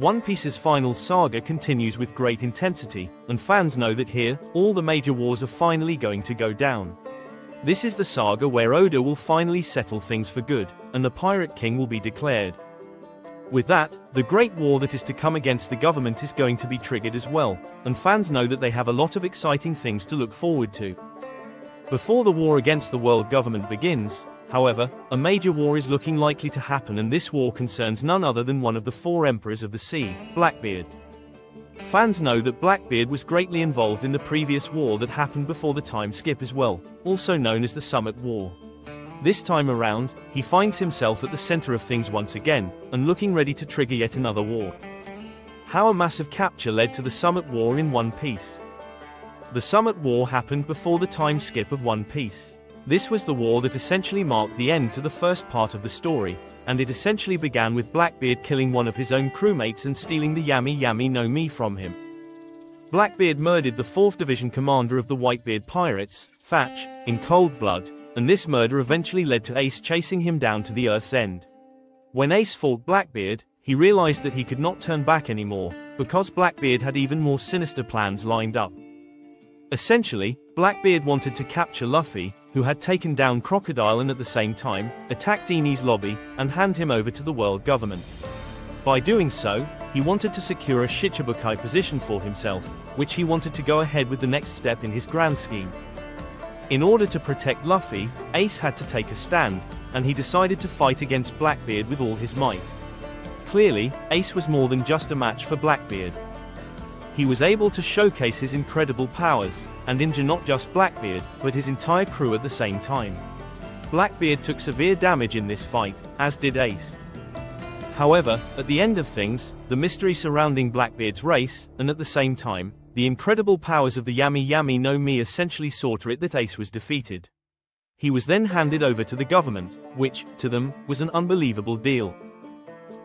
One Piece's final saga continues with great intensity, and fans know that here, all the major wars are finally going to go down. This is the saga where Oda will finally settle things for good, and the Pirate King will be declared. With that, the great war that is to come against the government is going to be triggered as well, and fans know that they have a lot of exciting things to look forward to. Before the war against the world government begins, however, a major war is looking likely to happen, and this war concerns none other than one of the 4 emperors of the sea, Blackbeard. Fans know that Blackbeard was greatly involved in the previous war that happened before the time skip as well, also known as the Summit War. This time around, he finds himself at the center of things once again, and looking ready to trigger yet another war. How a massive capture led to the Summit War in One Piece. The Summit War happened before the time skip of One Piece. This was the war that essentially marked the end to the first part of the story, and it essentially began with Blackbeard killing one of his own crewmates and stealing the Yami Yami no Mi from him. Blackbeard murdered the 4th Division commander of the Whitebeard Pirates, Thatch, in cold blood, and this murder eventually led to Ace chasing him down to the Earth's End. When Ace fought Blackbeard, he realized that he could not turn back anymore, because Blackbeard had even more sinister plans lined up. Essentially, Blackbeard wanted to capture Luffy, who had taken down Crocodile, and at the same time, attack Enies Lobby, and hand him over to the world government. By doing so, he wanted to secure a Shichibukai position for himself, which he wanted to go ahead with the next step in his grand scheme. In order to protect Luffy, Ace had to take a stand, and he decided to fight against Blackbeard with all his might. Clearly, Ace was more than just a match for Blackbeard. He was able to showcase his incredible powers, and injure not just Blackbeard, but his entire crew at the same time. Blackbeard took severe damage in this fight, as did Ace. However, at the end of things, the mystery surrounding Blackbeard's race, and at the same time, the incredible powers of the Yami Yami no Mi essentially saw to it that Ace was defeated. He was then handed over to the government, which, to them, was an unbelievable deal.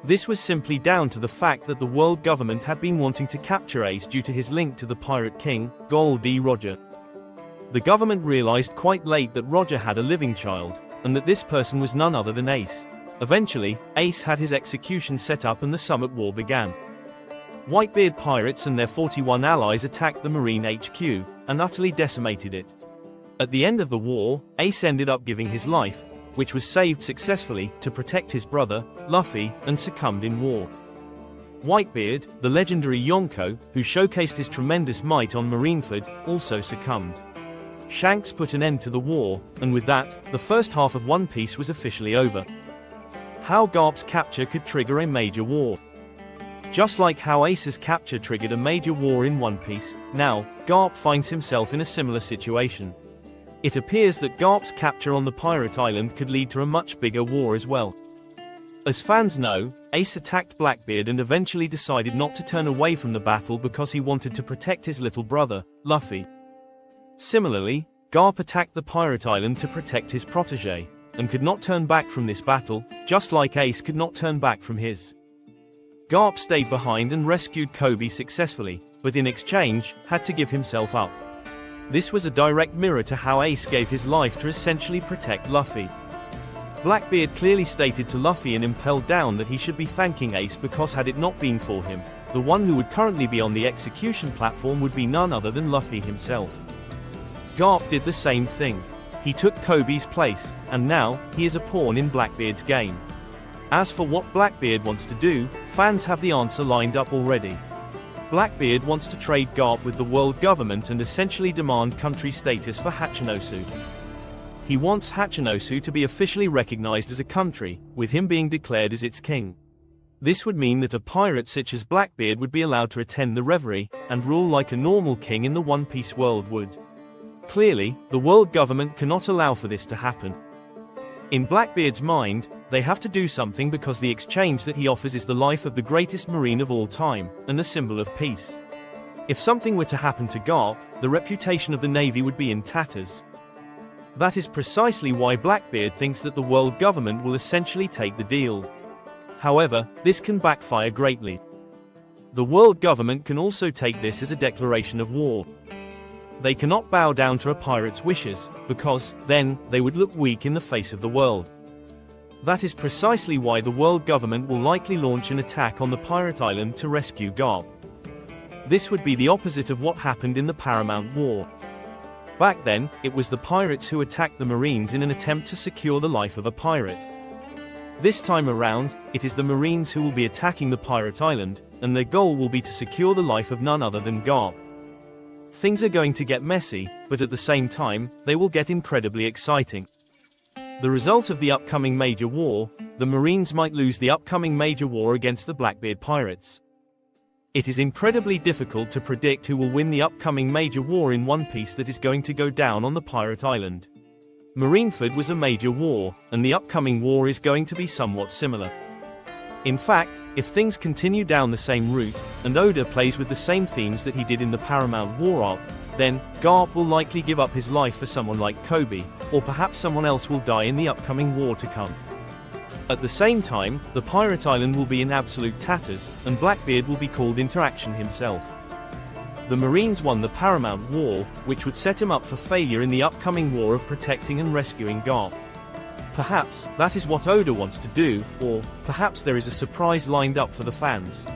This was simply down to the fact that the world government had been wanting to capture Ace due to his link to the Pirate King, Gol D. Roger. The government realized quite late that Roger had a living child, and that this person was none other than Ace. Eventually, Ace had his execution set up and the Summit War began. Whitebeard pirates and their 41 allies attacked the Marine HQ, and utterly decimated it. At the end of the war, Ace ended up giving his life, which was saved successfully, to protect his brother, Luffy, and succumbed in war. Whitebeard, the legendary Yonko, who showcased his tremendous might on Marineford, also succumbed. Shanks put an end to the war, and with that, the first half of One Piece was officially over. How Garp's capture could trigger a major war. Just like how Ace's capture triggered a major war in One Piece, now, Garp finds himself in a similar situation. It appears that Garp's capture on the pirate island could lead to a much bigger war as well. As fans know, Ace attacked Blackbeard and eventually decided not to turn away from the battle because he wanted to protect his little brother, Luffy. Similarly, Garp attacked the pirate island to protect his protege, and could not turn back from this battle, just like Ace could not turn back from his. Garp stayed behind and rescued Kobe successfully, but in exchange, had to give himself up. This was a direct mirror to how Ace gave his life to essentially protect Luffy. Blackbeard clearly stated to Luffy in Impelled Down that he should be thanking Ace because had it not been for him, the one who would currently be on the execution platform would be none other than Luffy himself. Garp did the same thing. He took Kobe's place, and now, he is a pawn in Blackbeard's game. As for what Blackbeard wants to do, fans have the answer lined up already. Blackbeard wants to trade Garp with the world government and essentially demand country status for Hachinosu. He wants Hachinosu to be officially recognized as a country, with him being declared as its king. This would mean that a pirate such as Blackbeard would be allowed to attend the reverie, and rule like a normal king in the One Piece world would. Clearly, the world government cannot allow for this to happen. In Blackbeard's mind, they have to do something because the exchange that he offers is the life of the greatest marine of all time, and the symbol of peace. If something were to happen to Garp, the reputation of the Navy would be in tatters. That is precisely why Blackbeard thinks that the world government will essentially take the deal. However, this can backfire greatly. The world government can also take this as a declaration of war. They cannot bow down to a pirate's wishes, because, then, they would look weak in the face of the world. That is precisely why the world government will likely launch an attack on the pirate island to rescue Garp. This would be the opposite of what happened in the Paramount War. Back then, it was the pirates who attacked the Marines in an attempt to secure the life of a pirate. This time around, it is the Marines who will be attacking the pirate island, and their goal will be to secure the life of none other than Garp. Things are going to get messy, but at the same time, they will get incredibly exciting. The result of the upcoming major war, the Marines might lose the upcoming major war against the Blackbeard pirates. It is incredibly difficult to predict who will win the upcoming major war in One Piece that is going to go down on the pirate island. Marineford was a major war, and the upcoming war is going to be somewhat similar. In fact, if things continue down the same route, and Oda plays with the same themes that he did in the Paramount War arc, then Garp will likely give up his life for someone like Kobe, or perhaps someone else will die in the upcoming war to come. At the same time, the pirate island will be in absolute tatters, and Blackbeard will be called into action himself. The Marines won the Paramount War, which would set him up for failure in the upcoming war of protecting and rescuing Garp. Perhaps that is what Oda wants to do, or perhaps there is a surprise lined up for the fans.